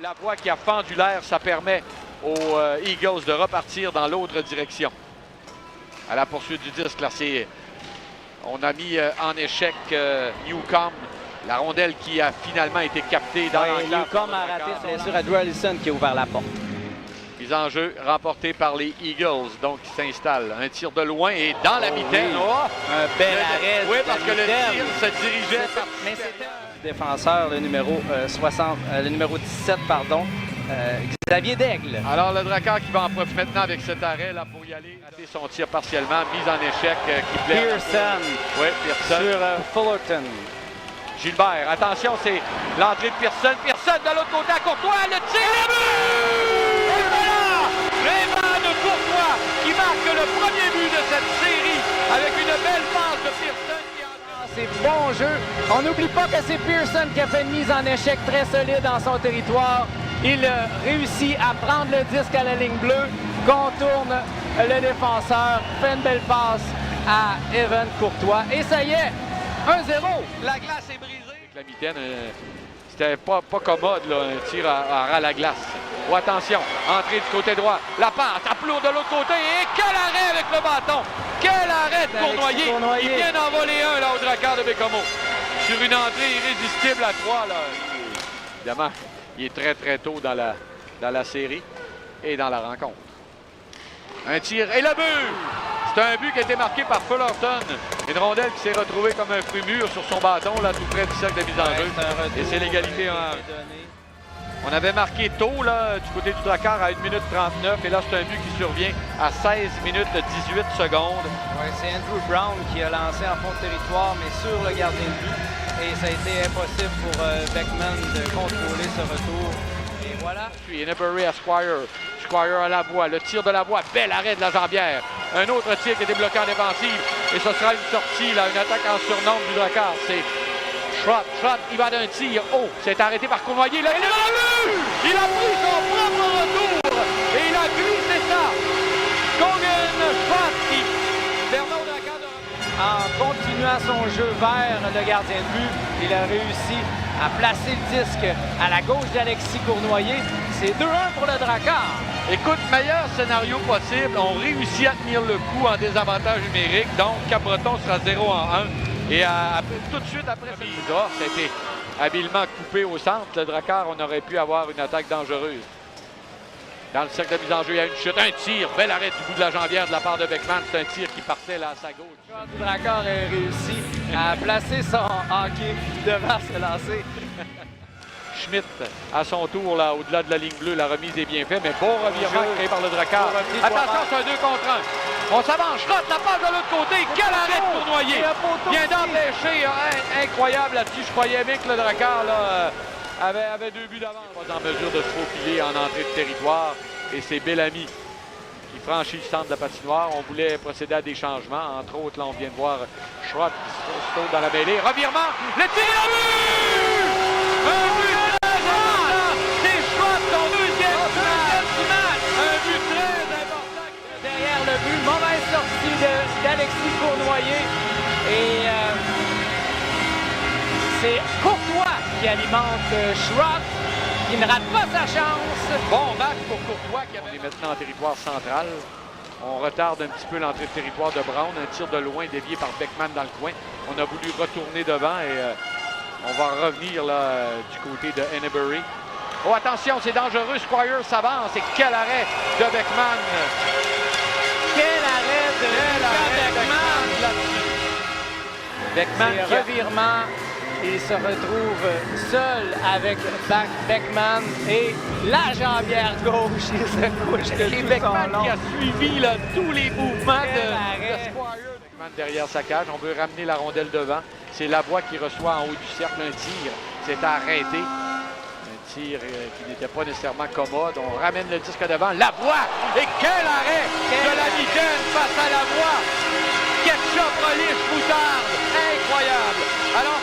La voie qui a fendu l'air, ça permet aux Eagles de repartir dans l'autre direction. À la poursuite du disque, là, on a mis en échec Newcomb. La rondelle qui a finalement été captée dans l'enclave. Newcomb a raté, c'est sur Drew Allison qui a ouvert la porte. Mise en jeu remportée par les Eagles, donc qui s'installe. Un tir de loin et dans la mitaine. Oui. Oh! Un bel arrêt. Oui, parce que le tir se dirigeait. Mais c'était un défenseur, le numéro 17, pardon. Xavier Daigle. Alors le Drakkar qui va en profiter maintenant avec cet arrêt là pour y aller. Raté son tir partiellement, mise en échec qui plaît. Pearson. Oui, Pearson. Sur Fullerton. Gilbert, attention, c'est l'entrée de Pearson. Pearson de l'autre côté à Courtois, le tir! Et voilà! Raymond de Courtois qui marque le premier but de cette série avec une belle passe de Pearson. C'est bon jeu. On n'oublie pas que c'est Pearson qui a fait une mise en échec très solide dans son territoire. Il réussit à prendre le disque à la ligne bleue, contourne le défenseur, fait une belle passe à Evan Courtois. Et ça y est, 1-0. La glace est brisée. Avec la mitaine, c'était pas commode, là, un tir à ras la glace. Oh, attention, entrée du côté droit. La passe, à plourde de l'autre côté. Et quel arrêt avec le bâton! Quel arrêt de Cournoyer! Il vient d'en voler un là, au Drakkar de Bécomo. Sur une entrée irrésistible à 3. Là. Évidemment, il est très, très tôt dans la série et dans la rencontre. Un tir et le but! C'est un but qui a été marqué par Fullerton. Une rondelle qui s'est retrouvée comme un fruit mûr sur son bâton, là, tout près du cercle de mise en jeu. Et c'est l'égalité 1-1. On avait marqué tôt là, du côté du Drakkar à 1 minute 39. Et là, c'est un but qui survient à 16 minutes 18 secondes. Ouais, c'est Andrew Brown qui a lancé en fond de territoire, mais sur le gardien de but. Et ça a été impossible pour Beckman de contrôler ce retour. Et voilà. Puis Henneberry à Squire. Squire à la voie. Le tir de la voie. Bel arrêt de la jambière. Un autre tir qui a été bloqué en défensive. Et ce sera une sortie, là, une attaque en surnombre du Drakkar. C'est Schrott, il va d'un tir. Oh, c'est arrêté par Cournoyer. Là, il est dans le but! Il a pris son propre retour. Et il a glissé ça. Cogan Schrott qui permet au Drakkar de... En continuant son jeu vers le gardien de but, il a réussi à placer le disque à la gauche d'Alexis Cournoyer. C'est 2-1 pour le Drakkar. Écoute, meilleur scénario possible. On réussit à tenir le coup en désavantage numérique. Donc, Cap-Breton sera 0-1. Et tout de suite après, ça a été habilement coupé au centre. Le Drakkar, on aurait pu avoir une attaque dangereuse. Dans le cercle de mise en jeu, il y a une chute, un tir. Bel arrêt du bout de la jambière de la part de Beckman. C'est un tir qui partait là à sa gauche. Le Drakkar a réussi à placer son hockey devant se lancer. Schmidt, à son tour, là, au-delà de la ligne bleue, la remise est bien faite, mais bon revirement créé par le Drakkar. Attention, c'est un 2 contre 1. On s'avance, Schrott, la passe de l'autre côté. Quel arrêt de Cournoyer! Vient d'empêcher, incroyable là-dessus. Je croyais bien que le Drakkar là, avait 2 buts d'avance. Pas en mesure de se faufiler en entrée de territoire. Et c'est Bellamy qui franchit le centre de la patinoire. On voulait procéder à des changements. Entre autres, là, on vient de voir Schrott qui se saute dans la mêlée. Revirement, le tir au but! Un but très important! C'est Schrott, son deuxième du match! Un but très important! Derrière le but, mauvaise sortie d'Alexis Cournoyer. Et c'est Courtois qui alimente Schrott, qui ne rate pas sa chance. Bon match pour Courtois qui est maintenant en territoire central. On retarde un petit peu l'entrée de territoire de Brown. Un tir de loin dévié par Beckman dans le coin. On a voulu retourner devant et on va revenir là, du côté de Henneberry. Oh, attention, c'est dangereux. Squire s'avance. Et quel arrêt de Beckman! Quel arrêt de Beckman! Beckman qui revirement. Il se retrouve seul avec Beckman et la jambière gauche. Il se couche de et Beckman qui a suivi là, tous les mouvements de Squire. Beckman derrière sa cage. On veut ramener la rondelle devant. C'est Lavoie qui reçoit en haut du cercle un tir. C'est arrêté. Un tir qui n'était pas nécessairement commode. On ramène le disque devant. Lavoie! Et quel arrêt de la mitaine face à Lavoie! Ketchup, relish, moutarde! Incroyable! Alors,